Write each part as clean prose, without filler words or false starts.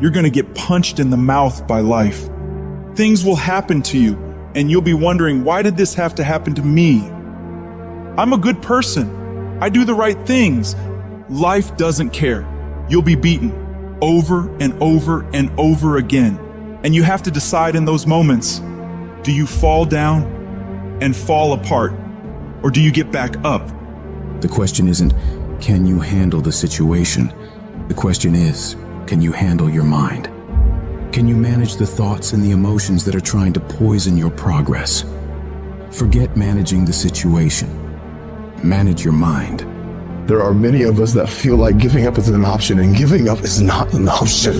you're going to get punched in the mouth by life. Things will happen to you, and you'll be wondering, why did this have to happen to me? I'm a good person. I do the right things. Life doesn't care. You'll be beaten over and over and over again. And you have to decide in those moments, do you fall down and fall apart, or do you get back up? The question isn't, can you handle the situation? The question is, can you handle your mind? Can you manage the thoughts and the emotions that are trying to poison your progress? Forget managing the situation. Manage your mind. There are many of us that feel like giving up is an option, and giving up is not an option.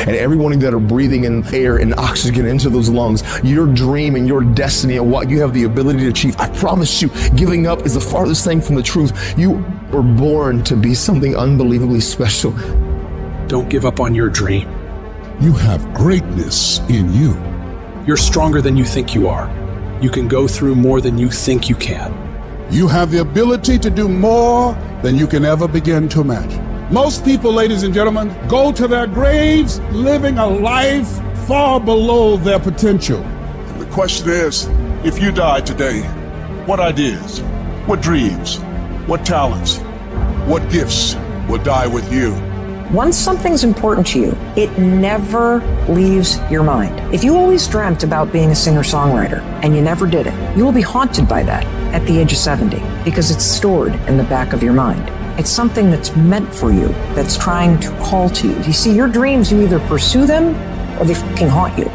And everyone that are breathing in air and oxygen into those lungs, your dream and your destiny and what you have the ability to achieve, I promise you, giving up is the farthest thing from the truth. You were born to be something unbelievably special. Don't give up on your dream. You have greatness in you. You're stronger than you think you are. You can go through more than you think you can. You have the ability to do more than you can ever begin to imagine. Most people, ladies and gentlemen, go to their graves living a life far below their potential. And the question is, if you died today, what ideas, what dreams, what talents, what gifts will die with you? Once something's important to you, it never leaves your mind. If you always dreamt about being a singer-songwriter and you never did it, you will be haunted by that at the age of 70 because it's stored in the back of your mind. It's something that's meant for you, that's trying to call to you. You see, your dreams, you either pursue them or they fucking haunt you.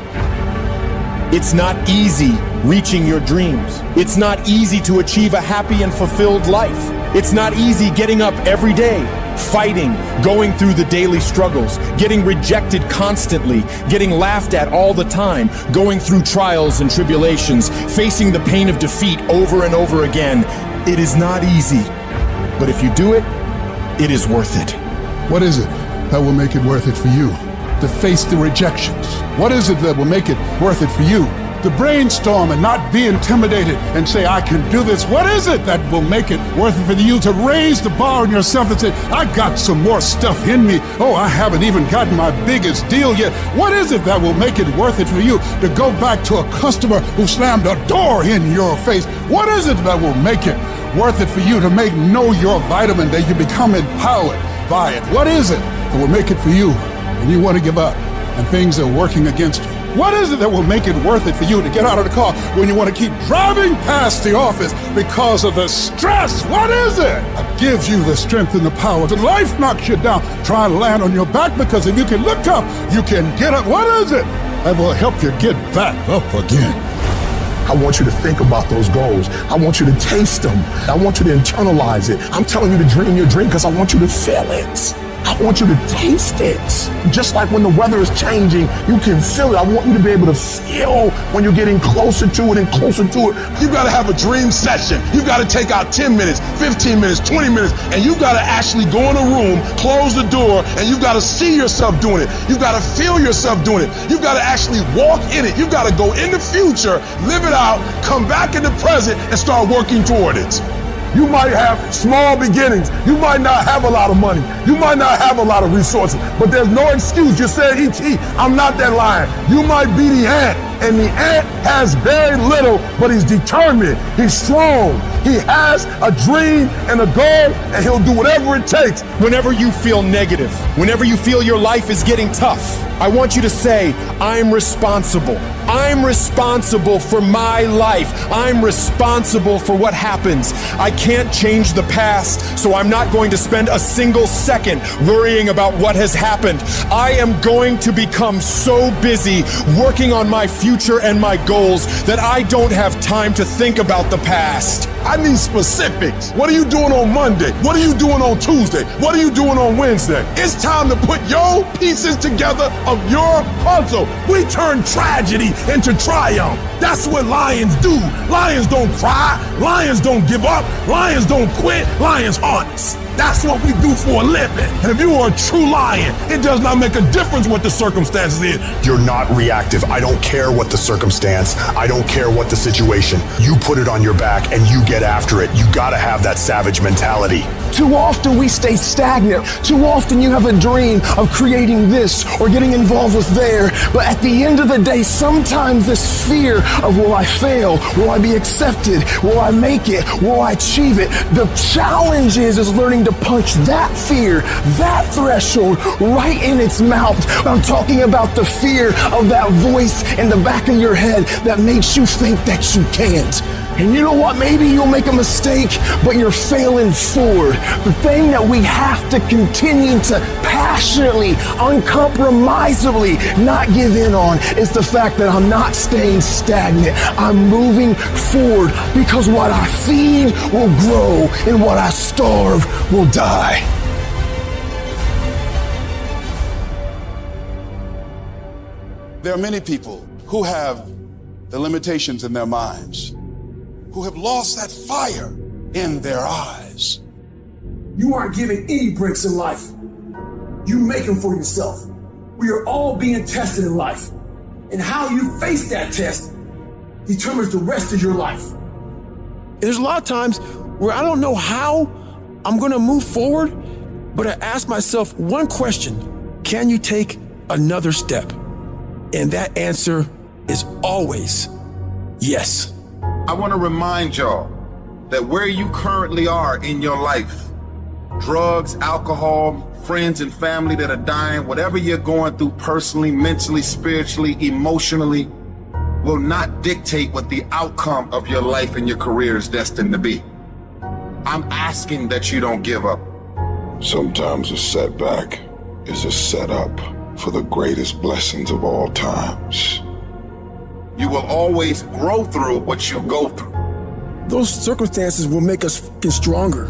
It's not easy reaching your dreams. It's not easy to achieve a happy and fulfilled life. It's not easy getting up every day, fighting, going through the daily struggles, getting rejected constantly, getting laughed at all the time, going through trials and tribulations, facing the pain of defeat over and over again. It is not easy, but if you do it, it is worth it. What is it that will make it worth it for you? To face the rejections. What is it that will make it worth it for you? To brainstorm and not be intimidated and say, I can do this. What is it that will make it worth it for you to raise the bar on yourself and say, I got some more stuff in me. Oh, I haven't even gotten my biggest deal yet. What is it that will make it worth it for you to go back to a customer who slammed a door in your face? What is it that will make it worth it for you to know your vitamin, that you become empowered by it? What is it that will make it for you when you want to give up and things are working against you? What is it that will make it worth it for you to get out of the car when you want to keep driving past the office because of the stress? What is it that gives you the strength and the power? When life knocks you down, try and land on your back, because if you can look up, you can get up. What is it that will help you get back up again? I want you to think about those goals. I want you to taste them. I want you to internalize it. I'm telling you to dream your dream because I want you to feel it. I want you to taste it. Just like when the weather is changing, you can feel it. I want you to be able to feel when you're getting closer to it and closer to it. You got to have a dream session. You got to take out 10 minutes, 15 minutes, 20 minutes, and you got to actually go in a room, close the door, and you got to see yourself doing it. You got to feel yourself doing it. You got to actually walk in it. You got to go in the future, live it out, come back in the present, and start working toward it. You might have small beginnings. You might not have a lot of money. You might not have a lot of resources, but there's no excuse. You said, E.T., I'm not that lion. You might be the ant, and the ant has very little, but he's determined. He's strong. He has a dream and a goal, and he'll do whatever it takes. Whenever you feel negative, whenever you feel your life is getting tough, I want you to say, I'm responsible. I'm responsible for my life. I'm responsible for what happens. I can't change the past, so I'm not going to spend a single second worrying about what has happened. I am going to become so busy working on my future and my goals that I don't have time to think about the past. I need specifics. What are you doing on Monday? What are you doing on Tuesday? What are you doing on Wednesday? It's time to put your pieces together of your puzzle. We turn tragedy into triumph. That's what lions do. Lions don't cry. Lions don't give up. Lions don't quit. Lions hunt. That's what we do for a living. And if you are a true lion, it does not make a difference what the circumstances is. You're not reactive. I don't care what the circumstance. I don't care what the situation. You put it on your back and you get after it. You gotta have that savage mentality. Too often we stay stagnant. Too often you have a dream of creating this or getting involved with there. But at the end of the day, sometimes this fear of will I fail? Will I be accepted? Will I make it? Will I achieve it? The challenge is learning to punch that fear, that threshold right in its mouth. I'm talking about the fear of that voice in the back of your head that makes you think that you can't. And you know what? Maybe you'll make a mistake, but you're failing forward. The thing that we have to continue to passionately, uncompromisably not give in on is the fact that I'm not staying stagnant. I'm moving forward because what I feed will grow and what I starve will die. There are many people who have the limitations in their minds, who have lost that fire in their eyes. You aren't given any breaks in life. You make them for yourself. We are all being tested in life. And how you face that test determines the rest of your life. There's a lot of times where I don't know how I'm gonna move forward, but I ask myself one question: can you take another step? And that answer is always yes. I want to remind y'all that where you currently are in your life, drugs, alcohol, friends and family that are dying, whatever you're going through personally, mentally, spiritually, emotionally, will not dictate what the outcome of your life and your career is destined to be. I'm asking that you don't give up. Sometimes a setback is a setup for the greatest blessings of all times. You will always grow through what you go through. Those circumstances will make us fucking stronger.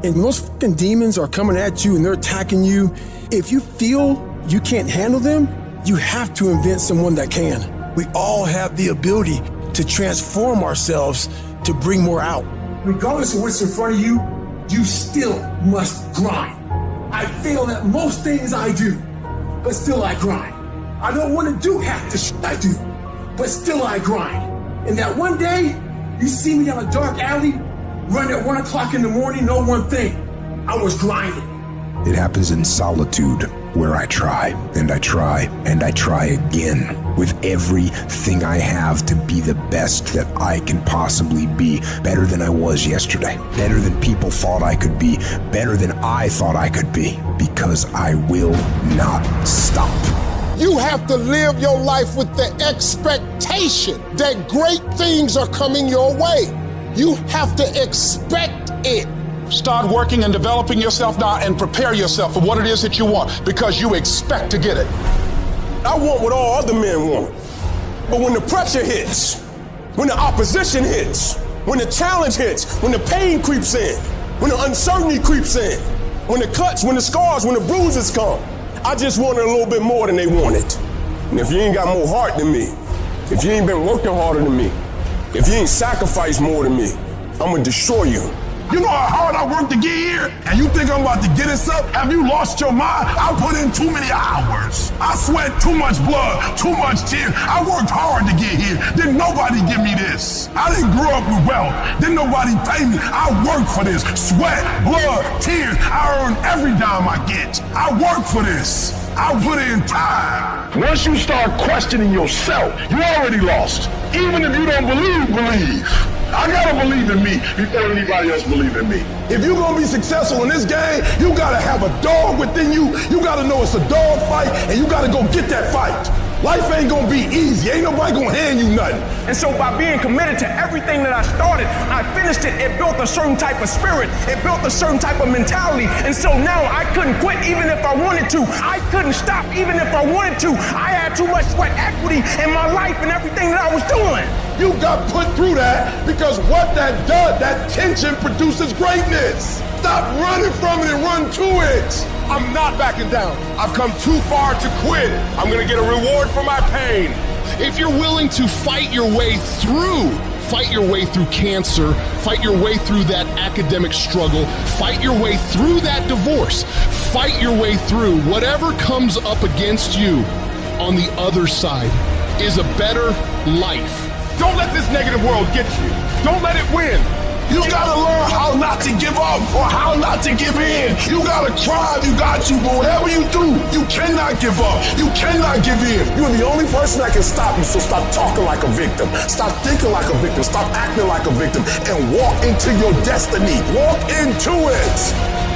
And when those fucking demons are coming at you and they're attacking you, if you feel you can't handle them, you have to invent someone that can. We all have the ability to transform ourselves to bring more out. Regardless of what's in front of you, you still must grind. I fail at most things I do, but still I grind. I don't want to do half the shit I do, but still I grind. And that one day, you see me down a dark alley, run at 1 o'clock in the morning, know one thing: I was grinding. It happens in solitude, where I try, and I try, and I try again, with everything I have to be the best that I can possibly be, better than I was yesterday, better than people thought I could be, better than I thought I could be, because I will not stop. You have to live your life with the expectation that great things are coming your way. You have to expect it. Start working and developing yourself now and prepare yourself for what it is that you want, because you expect to get it. I want what all other men want. But when the pressure hits, when the opposition hits, when the challenge hits, when the pain creeps in, when the uncertainty creeps in, when the cuts, when the scars, when the bruises come, I just wanted a little bit more than they wanted. And if you ain't got more heart than me, if you ain't been working harder than me, if you ain't sacrificed more than me, I'm gonna destroy you. You know how hard I worked to get here? And you think I'm about to get us up? Have you lost your mind? I put in too many hours. I sweat too much blood, too much tears. I worked hard to get here. Didn't nobody give me this. I didn't grow up with wealth. Didn't nobody pay me. I worked for this. Sweat, blood, tears. I earn every dime I get. I work for this. I put in time. Once you start questioning yourself, you already lost. Even if you don't believe. I gotta believe in me before anybody else believe in me. If you're gonna be successful in this game, you gotta have a dog within you. You gotta know it's a dog fight, and you gotta go get that fight. Life ain't gonna be easy. Ain't nobody gonna hand you nothing. And so by being committed to everything that I started, I finished it. It built a certain type of spirit. It built a certain type of mentality. And so now I couldn't quit even if I wanted to. I couldn't stop even if I wanted to. I had too much sweat equity in my life and everything that I was doing. You got put through that because what that does, that tension produces greatness. Stop running from it and run to it. I'm not backing down. I've come too far to quit. I'm gonna get a reward for my pain. If you're willing to fight your way through fight your way through cancer, fight your way through that academic struggle, fight your way through that divorce, fight your way through whatever comes up against you on the other side is a better life. Don't let this negative world get you. Don't let it win. You gotta learn how not to give up or how not to give in. You gotta try, you got to, but whatever you do, you cannot give up. You cannot give in. You're the only person that can stop you, so stop talking like a victim. Stop thinking like a victim. Stop acting like a victim and walk into your destiny. Walk into it.